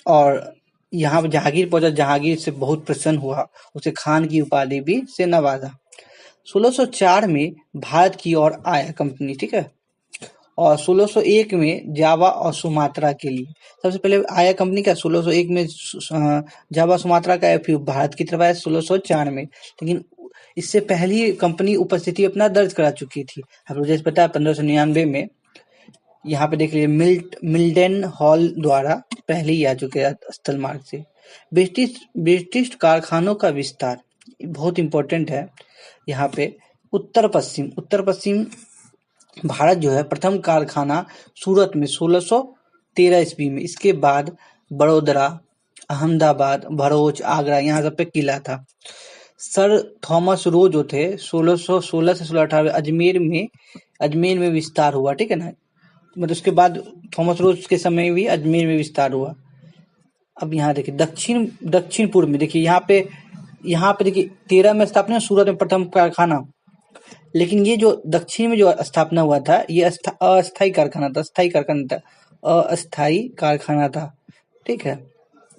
और यहाँ पर जहांगीर पहुंचा, जहांगीर से बहुत प्रसन्न हुआ, उसे खान की उपाधि भी से नवाजा। 1604 में भारत की ओर आया कंपनी, ठीक है। और 1601 में जावा और सुमात्रा के लिए सबसे पहले आया कंपनी का, 1601 में जावा सुमात्रा का, फिर भारत की तरफ आया 1604 में। लेकिन इससे पहली कंपनी उपस्थिति अपना दर्ज करा चुकी थी। आप लोग जैसे पता है 1599 में यहाँ पे देख लीजिए मिल्डन हॉल द्वारा पहले ही आ चुके हैं स्थल मार्ग से। ब्रिटिश कारखानों का विस्तार बहुत इंपॉर्टेंट है यहाँ पे। उत्तर पश्चिम भारत जो है, प्रथम कारखाना सूरत में 1613 ईस्वी में। इसके बाद बड़ोदरा, अहमदाबाद, भरूच, आगरा, यहाँ सब पे किला था। सर थॉमस रो जो थे 1616 से 1618 अजमेर में विस्तार हुआ, ठीक है ना। मतलब उसके बाद थॉमस रोज के समय भी अजमेर में विस्तार हुआ। अब यहाँ देखिए दक्षिण पूर्व में देखिए, यहाँ पे देखिए 13 में स्थापना सूरत में प्रथम कारखाना। लेकिन ये जो दक्षिण में जो स्थापना हुआ था, ये अस्थायी कारखाना था, ठीक है।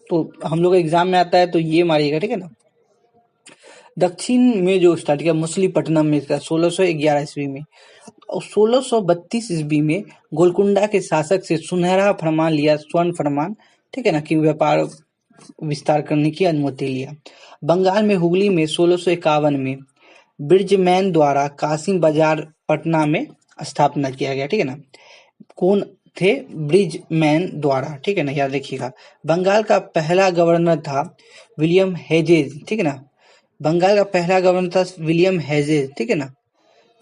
तो हम लोग एग्जाम में आता है तो ये मारिएगा, ठीक है ना। दक्षिण में जो स्टार्ट किया मछलीपट्टनम में इसका 1611 ईस्वी में। और 1632 ईस्वी में गोलकुंडा के शासक से सुनहरा फरमान लिया, स्वर्ण फरमान, ठीक है ना, कि व्यापार विस्तार करने की अनुमति लिया। बंगाल में हुगली में 1651 में ब्रिजमैन द्वारा कासिम बाजार पटना में स्थापना किया गया, ठीक है ना। कौन थे, ब्रिजमैन द्वारा, ठीक है ना, याद रखिएगा। बंगाल का पहला गवर्नर था विलियम हेजेज, ठीक है ना। बंगाल का पहला गवर्नर था विलियम हेजेज, ठीक है ना,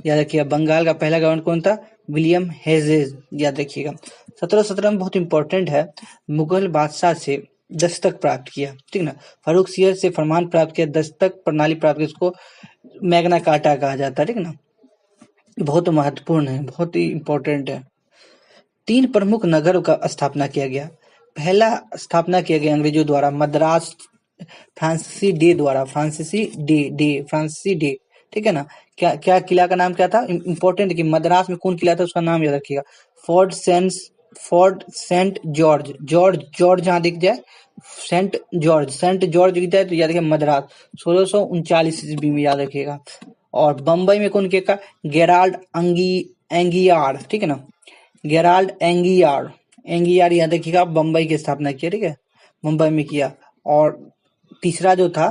याद रखिएगा। बंगाल का पहला गवर्नर कौन था, विलियम हेजेज, याद रखिएगा। 1717 में बहुत इंपॉर्टेंट है, मुगल बादशाह से दस्तक प्राप्त किया, ठीक है ना। फर्रुखसियर से फरमान प्राप्त किया, दस्तक प्रणाली प्राप्त किया, इसको मैग्ना कार्टा कहा जाता है, ठीक है ना। बहुत महत्वपूर्ण है, बहुत ही इंपॉर्टेंट है। 3 प्रमुख नगरों का स्थापना किया गया। पहला स्थापना किया गया अंग्रेजों द्वारा मद्रास फ्रांसीसी डे, ठीक है ना। क्या किला का नाम क्या था, इंपॉर्टेंट कि मद्रास में कौन किला था उसका नाम याद रखिएगा, फोर्ट सेंट जॉर्ज जहाँ दिख जाए, सेंट जॉर्ज दिख जाए तो याद रखिए मद्रास, 1639 ईस्वी में, याद रखिएगा। और बम्बई में कौन किया, गेराल्ड एंगियार, ठीक है ना, गेराल्ड एंगियार याद रखिएगा, बम्बई की स्थापना किया, ठीक है, मुंबई में किया। और तीसरा जो था,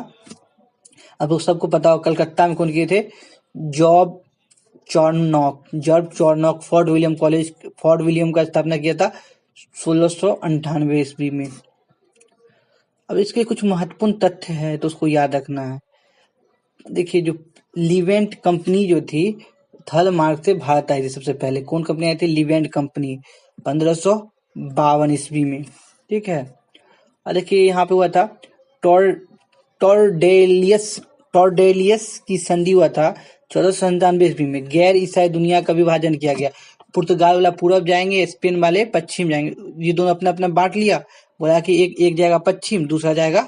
अब वो सबको पता हो, कलकत्ता में कौन किए थे, जॉर्ज चॉर्नॉक फोर्ट विलियम का स्थापना किया था 1698 ईस्वी में। अब इसके कुछ महत्वपूर्ण तथ्य है तो उसको याद रखना है। देखिए जो लिवेंट कंपनी जो थी थल मार्ग से भारत आई थी सबसे पहले। कौन कंपनी आई थी, लिवेंट कंपनी, 1552 ईस्वी में, ठीक है। और देखिए यहाँ पे हुआ था टॉर्डेलियस की संधि हुआ था 1497 ईस्वी में। गैर ईसाई दुनिया का विभाजन किया गया। पुर्तगाल वाला पूरब जाएंगे, स्पेन वाले पश्चिम जाएंगे, ये दोनों अपना अपना बांट लिया बोला कि एक एक जाएगा पश्चिम, दूसरा जाएगा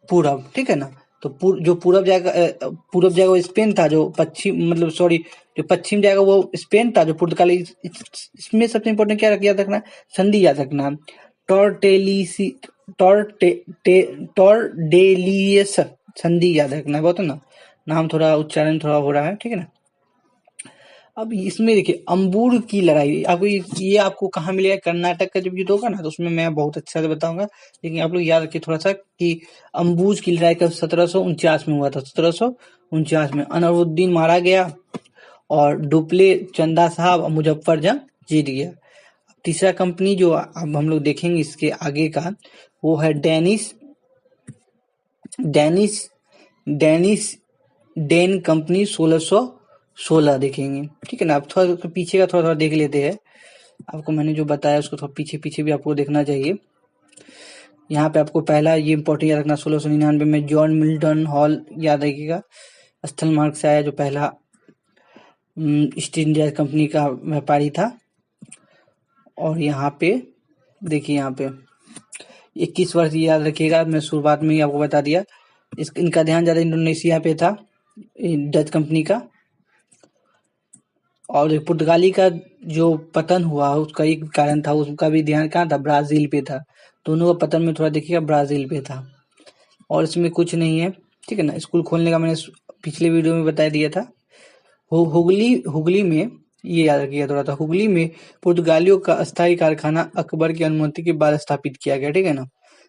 पूरब, ठीक है ना। तो जो पूरब जाएगा वो स्पेन था, जो पश्चिम मतलब सॉरी जो पश्चिम जाएगा वो स्पेन था, जो पुर्तगाली। इसमें सबसे इम्पोर्टेंट क्या याद रखना, संधि याद रखना। टॉर्टेलिसी टॉर्डेलियस संधि याद रखना है, बहुत है ना। नाम थोड़ा उच्चारण थोड़ा हो रहा है, ठीक है ना। अब इसमें देखिए अंबूर की लड़ाई, आपको ये आपको कहाँ मिलेगा, कर्नाटक का जब युद्ध होगा ना तो उसमें मैं बहुत अच्छा से बताऊंगा। लेकिन आप लोग याद रखिए थोड़ा सा कि अंबुज की लड़ाई कब 1749 में हुआ था। 1749 में अनवरुद्दीन मारा गया और डुप्ले, चंदा साहब और मुजफ्फर जंग जीत गया। तीसरा कंपनी जो अब हम लोग देखेंगे इसके आगे का, वो है Danish Danish Danish Dane company 1616 देखेंगे, ठीक है ना। आप थोड़ा पीछे का थोड़ा देख लेते हैं। आपको मैंने जो बताया उसको थोड़ा पीछे पीछे भी आपको देखना चाहिए। यहाँ पे आपको पहला ये इंपॉर्टेंट याद रखना, 1699 में जॉन मिल्टन हॉल याद रखिएगा, स्थल मार्ग से आया, जो पहला ईस्ट इंडिया कंपनी का व्यापारी था। और यहाँ पे देखिए, यहाँ पे 21 वर्ष याद रखिएगा, मैं शुरुआत में ही आपको बता दिया। इनका ध्यान ज्यादा इंडोनेशिया पे था, डच कंपनी का। और पुर्तगाली का जो पतन हुआ उसका एक कारण था, उसका भी ध्यान कहाँ था, ब्राजील पे था। दोनों का पतन में थोड़ा देखिएगा ब्राजील पे था। और इसमें कुछ नहीं है, ठीक है ना। स्कूल खोलने का मैंने पिछले वीडियो में बता दिया था। हुगली में ये याद रखिएगा थोड़ा सा, हुगली में पुर्तगालियों का अस्थायी कारखाना अकबर की अनुमति के बाद स्थापित किया गया, ठीक है ना।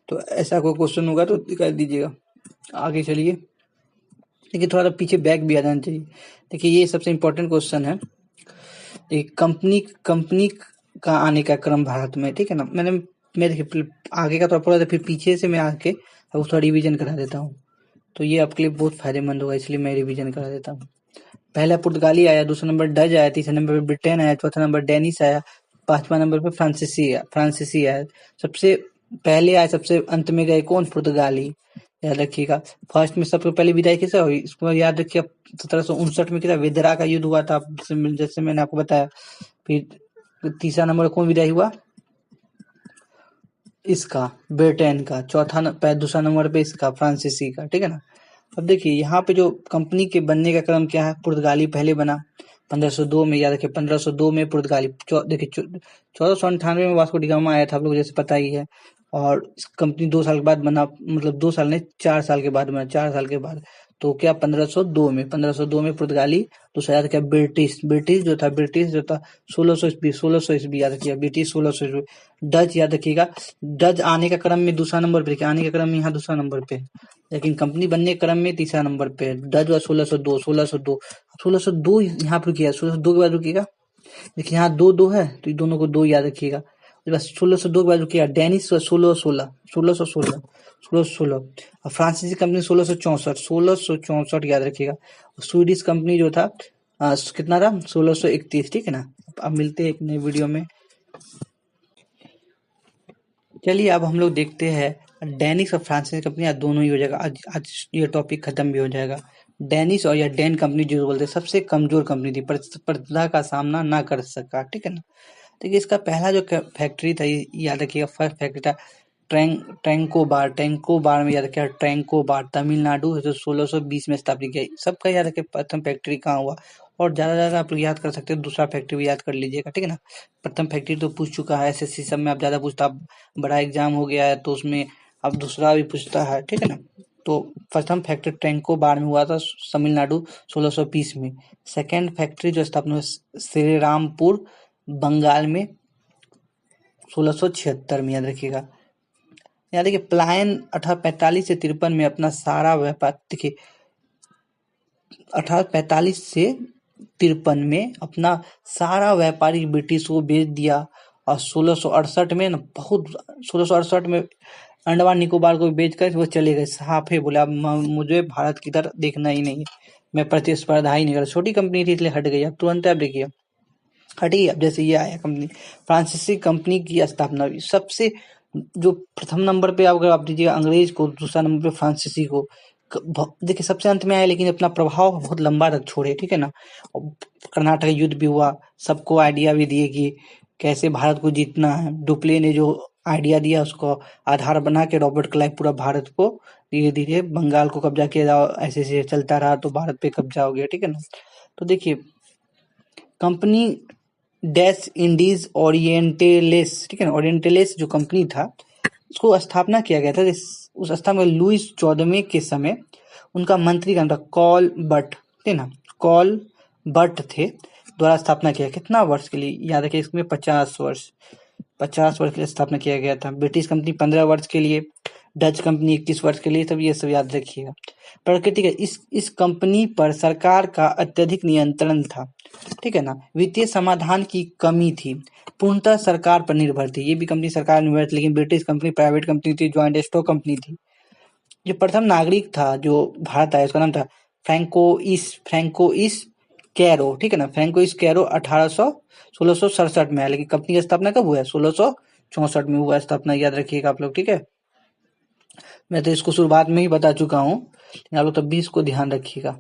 तो ऐसा कोई क्वेश्चन होगा तो कर दीजिएगा। आगे चलिए, देखिए थोड़ा सा पीछे बैक भी आ जाना चाहिए। देखिए ये सबसे इम्पोर्टेंट क्वेश्चन है, एक कंपनी का आने का क्रम भारत में, ठीक है ना। मैं देखिए आगे का थोड़ा पढ़ा था, फिर पीछे से मैं आके अब थोड़ा रिवीजन करा देता हूँ, तो ये आपके लिए बहुत फायदेमंद होगा, इसलिए मैं रिवीजन करा देता हूँ। पहला पुर्तगाली आया, दूसरा नंबर डच आया, तीसरा नंबर पे ब्रिटेन आया, चौथा नंबर डेनिस आया, पांचवा नंबर पे फ्रांसीसी आया। सबसे पहले आया, सबसे अंत में गए कौन, पुर्तगाली, याद रखिएगा। फर्स्ट में सबसे पहले विदाई किसका हुई, इसको याद रखिए। 1759 में किसा विदरा का युद्ध हुआ था, जैसे मैंने आपको बताया। फिर तीसरा नंबर कौन विदाई हुआ, इसका ब्रिटेन का। दूसरा नंबर पे इसका फ्रांसीसी का, ठीक है ना। अब देखिए यहाँ पे जो कंपनी के बनने का क्रम क्या है, पुर्तगाली पहले बना 1502 में, याद रखिए 1502 में पुर्तगाली। देखिए 1498 में वास्को डी गामा आया था, आप लोग जैसे पता ही है। और इस कंपनी 2 साल के बाद बना, मतलब 2 साल नहीं 4 साल के बाद बना, 4 साल के बाद। तो क्या 1502 में पुर्तगाली। दूसरा याद क्या, ब्रिटिश जो था 1600 ईस्वी याद रखिएगा, ब्रिटिश 1600 ईस्वी। डच याद रखिएगा, डच आने का क्रम में दूसरा नंबर पे, आने का क्रम में यहाँ दूसरा नंबर पे, लेकिन कंपनी बनने के क्रम में तीसरा नंबर पे। डच हुआ 1602 यहाँ पर किया, 1602 के बाद रुकिएगा। देखिए यहाँ 2 2 है, तो दोनों को 2 याद रखिएगा। 1602 के बाद रुकिएगा, डेनिस 1616 और फ्रांसीसी कंपनी 1664 याद रखिएगा। स्वीडिश कंपनी जो था कितना था, 1631, ठीक है ना। अब मिलते हैं एक नए वीडियो में। चलिए अब हम लोग देखते हैं डेनिस और फ्रांसीसी कंपनी, दोनों ही हो जाएगा आज ये टॉपिक खत्म भी हो जाएगा। डेनिस और या डेन कंपनी जो बोलते हैं, सबसे कमजोर कंपनी थी, प्रतिस्पर्धा का सामना ना कर सका, ठीक है ना। देखिए इसका पहला जो फैक्ट्री था, याद रखिएगा, फर्स्ट फैक्ट्री था टैंको बार में, याद रखिएगा टैंको बार, तमिलनाडु, जो 1620 में स्थापित किया। सबका याद रखिए प्रथम फैक्ट्री कहाँ हुआ। और ज्यादा आप लोग याद कर सकते हैं, दूसरा फैक्ट्री भी याद कर लीजिएगा, ठीक है ना। प्रथम फैक्ट्री तो पूछ चुका है, एसएससी सब में आप ज्यादा पूछता, बड़ा एग्जाम हो गया है तो उसमें अब दूसरा भी पूछता है, ठीक है ना। तो प्रथम फैक्ट्री टैंको बार में हुआ था, तमिलनाडु 1620 में। सेकेंड फैक्ट्री जो स्थापना श्री रामपुर बंगाल में 1676 में, याद रखिएगा। याद रखिए प्लायन 1845 से 53 में अपना सारा व्यापार, देखिए 1845 से 53 में अपना सारा व्यापारी ब्रिटिश को बेच दिया। और 1668 में ना, बहुत 1668 में अंडमान निकोबार को बेचकर वो चले गए, साफे बोले अब मुझे भारत की तरफ देखना ही नहीं है, मैं प्रतिस्पर्धा ही नहीं कर। छोटी कंपनी थी इसलिए हट गई। अब तुरंत आप देखिए हटी। अब जैसे ये आया कंपनी, फ्रांसीसी कंपनी की स्थापना हुई। सबसे जो प्रथम नंबर पे अगर आप दीजिएगा अंग्रेज को, दूसरा नंबर पे फ्रांसीसी को। देखिए सबसे अंत में आए, लेकिन अपना प्रभाव बहुत लंबा तक छोड़े, ठीक है ना। कर्नाटक युद्ध भी हुआ, सबको आइडिया भी दिए कि कैसे भारत को जीतना है। डुप्ले ने जो आइडिया दिया, उसको आधार बना के रॉबर्ट क्लाइव पूरा भारत को धीरे धीरे बंगाल को कब्जा किया जाओ, ऐसे ऐसे चलता रहा तो भारत पे कब्जा हो गया, ठीक है ना। तो देखिए कंपनी डैश इंडीज ओरिएंटलेस, ठीक है ना, ओरिएंटलेस जो कंपनी था उसको स्थापना किया गया था। उस स्थापना में लुईस 14वें के समय उनका मंत्री का नाम था कॉल बट, थे ना, कॉल बट थे, द्वारा स्थापना किया। कितना वर्ष के लिए याद रखिए, इसमें 50 वर्ष, 50 वर्ष के लिए स्थापना किया गया था। ब्रिटिश कंपनी 15 वर्ष के लिए, डच कंपनी 21 वर्ष के लिए, सब ये सब याद रखिएगा। प्रकृति का इस कंपनी पर सरकार का अत्यधिक नियंत्रण था, ठीक है ना। वित्तीय समाधान की कमी थी, पूर्णतः सरकार पर निर्भर थी। ये भी कंपनी सरकार निर्भर थी, लेकिन ब्रिटिश कंपनी प्राइवेट कंपनी थी, ज्वाइंट स्टॉक कंपनी थी। जो प्रथम नागरिक था जो भारत आया, उसका नाम था फ्रैंकोइस कैरो, ठीक है ना। फ्रैंकोइस कैरो 1667 में आया, लेकिन कंपनी की स्थापना कब हुआ है? 1664 में हुआ स्थापना, याद रखिएगा आप लोग, ठीक है। मैं तो इसको शुरुआत में ही बता चुका हूँ, लेकिन आप लोग तब भी इसको ध्यान रखिएगा।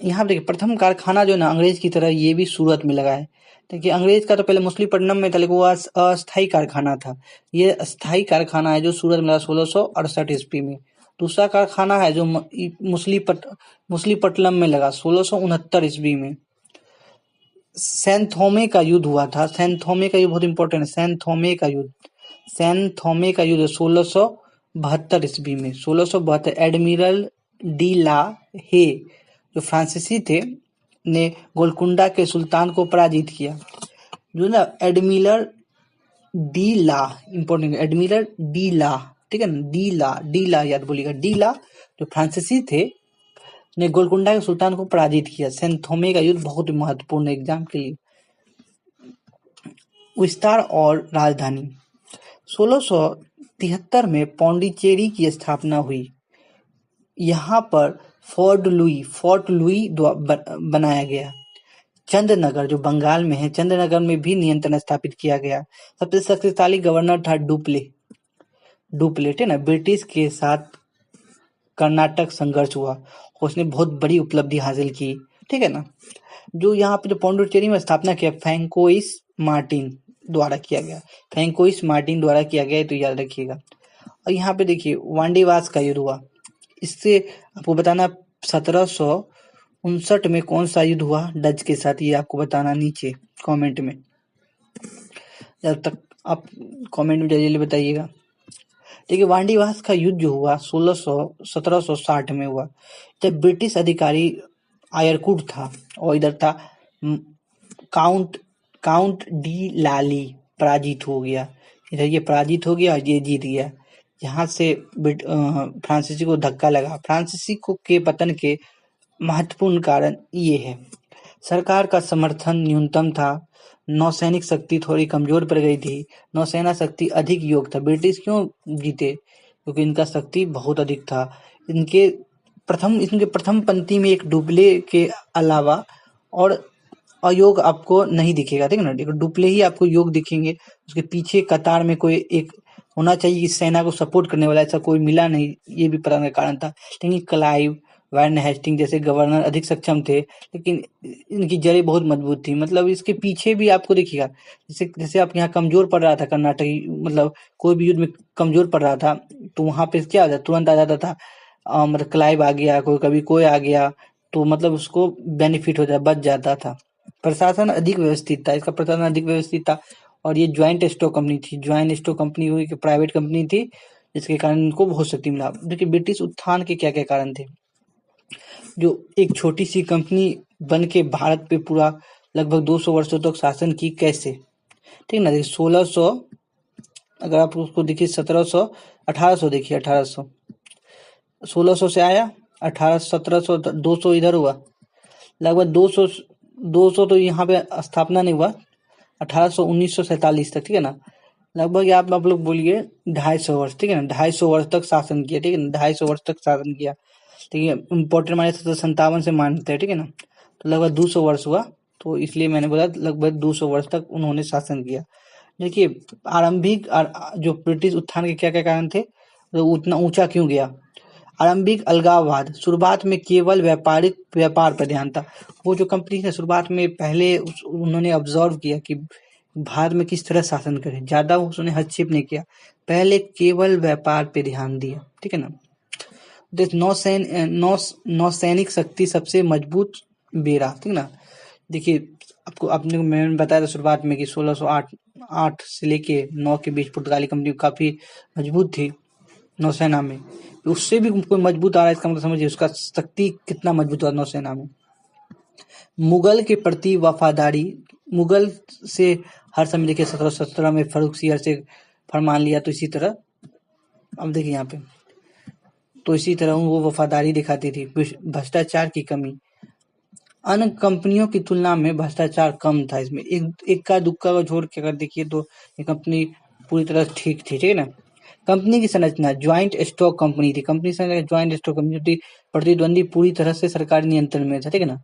यहाँ पे देखिए प्रथम कारखाना जो है ना अंग्रेज की तरह ये भी सूरत में लगा है। देखिए अंग्रेज का तो पहले मछलीपट्टनम में था, लेकिन वो अस्थायी कारखाना था। ये अस्थायी कारखाना है जो सूरत में लगा 1668 ईस्वी में। दूसरा कारखाना है जो मछलीपट्टनम में लगा 1669 ईस्वी में। सैन थोमे का युद्ध हुआ था। सैन थोमे का युद्ध बहुत इंपॉर्टेंट है। सैन थोमे का युद्ध 1672 ईस्वी में, 1672। एडमिरल डी ला हे जो फ्रांसीसी थे ने गोलकुंडा के सुल्तान को पराजित किया। जो ना एडमिरल डी ला, इंपॉर्टेंट, एडमिरल डी ला, ठीक है ना, डी ला याद बोलिएगा, डी ला जो फ्रांसीसी थे ने गोलकुंडा के सुल्तान को पराजित किया। सैन थोमे का युद्ध बहुत महत्वपूर्ण है एग्जाम के लिए। विस्तार और राजधानी 1673 में पौंडीचेरी की स्थापना हुई। यहाँ पर फोर्ट लुई बनाया गया। चंद्रनगर जो बंगाल में है, चंद्रनगर में भी नियंत्रण स्थापित किया गया। सबसे शक्तिशाली गवर्नर था डुप्लेट है ना। ब्रिटिश के साथ कर्नाटक संघर्ष हुआ, उसने बहुत बड़ी उपलब्धि हासिल की, ठीक है ना। जो यहाँ पे जो पौंडीचेरी में स्थापना किया फ्रैंकोइस मार्टिन द्वारा किया गया, तो याद रखिएगा। और यहाँ पे देखिए वांडीवास का युद्ध हुआ। इससे आपको बताना 1759 में कौन सा युद्ध हुआ डच के साथ, ये आपको बताना नीचे कमेंट में। जब तक आप कमेंट में जल्दी बताइएगा। देखिए वांडीवास का युद्ध जो हुआ 1760 में हुआ, जब ब्रिटिश अधिकारी आयरकुट था और इधर था काउंट डी लाली पराजित हो गया। इधर ये पराजित हो गया और ये जीत गया। यहाँ से फ्रांसीसी को धक्का लगा। फ्रांसीसी को के पतन के महत्वपूर्ण कारण ये है, सरकार का समर्थन न्यूनतम था, नौसैनिक शक्ति थोड़ी कमजोर पड़ गई थी, नौसेना शक्ति अधिक योग था। ब्रिटिश क्यों जीते? क्योंकि इनका शक्ति बहुत अधिक था। इनके प्रथम पंक्ति में एक डुप्ले के अलावा और अयोग आपको नहीं दिखेगा, ठीक है ना। देखो डुप्ले ही आपको योग दिखेंगे, उसके पीछे कतार में कोई एक होना चाहिए कि सेना को सपोर्ट करने वाला, ऐसा कोई मिला नहीं, ये भी पता का कारण था। लेकिन क्लाइव, वैन हेस्टिंग जैसे गवर्नर अधिक सक्षम थे, लेकिन इनकी जड़ें बहुत मजबूत थी। मतलब इसके पीछे भी आपको देखिएगा, जैसे आप यहाँ कमजोर पड़ रहा था कर्नाटक, मतलब कोई भी युद्ध में कमजोर पड़ रहा था तो वहां पे क्या होता तुरंत आ जाता था, मतलब क्लाइव आ गया, कभी कोई आ गया तो मतलब उसको बेनिफिट हो बच जाता था। प्रशासन अधिक व्यवस्थित था, इसका प्रशासन अधिक व्यवस्थित था। और ये ज्वाइंट स्टॉक कंपनी थी, हुई कि प्राइवेट कंपनी थी, जिसके कारण इनको बहुत शक्ति मिला। देखिए ब्रिटिश उत्थान के क्या क्या कारण थे। जो एक छोटी सी कंपनी बन के भारत पे पूरा लगभग 200 वर्षों तक शासन की, कैसे, ठीक ना। देखिए 1600, अगर आप उसको देखिए 1700, 1800, देखिए 1800, 1600 से आया 1800, 1700, 200 इधर हुआ, लगभग 200 तो यहाँ पे स्थापना नहीं हुआ, 1800 1947 तक, ठीक है ना। लगभग आप लोग बोलिए 250 वर्ष, ठीक है ना, 250 वर्ष तक शासन किया, ठीक है ना, 250 वर्ष तक शासन किया। ठीक है, इम्पोर्टेंट माने 1757 से मानते हैं, ठीक है ना। तो लगभग 200 वर्ष हुआ, तो इसलिए मैंने बोला लगभग 200 वर्ष तक उन्होंने शासन किया। देखिए आरंभिक जो ब्रिटिश उत्थान के क्या क्या कारण थे, तो उतना ऊंचा क्यों गया। आरंभिक अलगाववाद, शुरुआत में केवल व्यापार पर ध्यान था। वो जो कंपनी है शुरुआत में पहले उन्होंने ऑब्जर्व किया कि भारत में किस तरह शासन करे, ज्यादा उसने हस्तक्षेप नहीं किया, पहले केवल व्यापार पे ध्यान दिया, ठीक है ना। नौसैनिक शक्ति सबसे मजबूत बेड़ा, ठीक ना। देखिए आपको आपने मैंने बताया था शुरुआत में कि 1608 से लेके 9 के बीच पुर्तगाली कंपनी काफी मजबूत थी नौसेना में, उससे भी कोई मजबूत आ रहा है, इसका मतलब समझिए उसका शक्ति कितना मजबूत हुआ नौसेना में। मुगल के प्रति वफादारी, मुगल से हर समय देखिए 1717 में फर्रुखसियर से फरमान लिया, तो इसी तरह अब देखिए यहाँ पे तो इसी तरह वो वफादारी दिखाती थी। भ्रष्टाचार की कमी, अन्य कंपनियों की तुलना में भ्रष्टाचार कम था इसमें, एक इक्का दुक्का को छोड़ के अगर देखिए तो ये कंपनी पूरी तरह ठीक थी, ठीक है ना। कंपनी की संरचना ज्वाइंट स्टॉक कंपनी थी, कंपनी से ज्वाइंट स्टॉक कंपनी थी, प्रतिद्वंदी पूरी तरह से सरकारी नियंत्रण में था, ठीक है ना।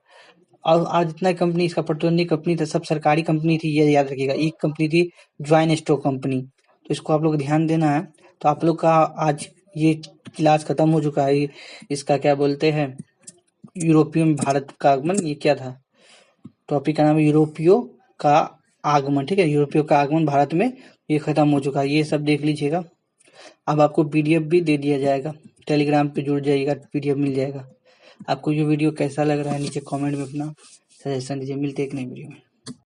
और आज जितना कंपनी इसका प्रतिद्वंदी कंपनी था सब सरकारी कंपनी थी, ये याद रखिएगा। एक कंपनी थी ज्वाइंट स्टॉक कंपनी, तो इसको आप लोग ध्यान देना है। तो आप लोग का आज ये क्लास खत्म हो चुका है। इसका क्या बोलते हैं, यूरोपियों में भारत का आगमन, ये क्या था, टॉपिक का नाम है यूरोपियों का आगमन, ठीक है। यूरोपियों का आगमन भारत में, ये खत्म हो चुका है, ये सब देख लीजिएगा। अब आपको पीडीएफ भी दे दिया जाएगा, टेलीग्राम पे जुड़ जाइएगा, पीडीएफ मिल जाएगा। आपको ये वीडियो कैसा लग रहा है नीचे कमेंट में अपना सजेशन दीजिए। मिलते एक नई वीडियो में।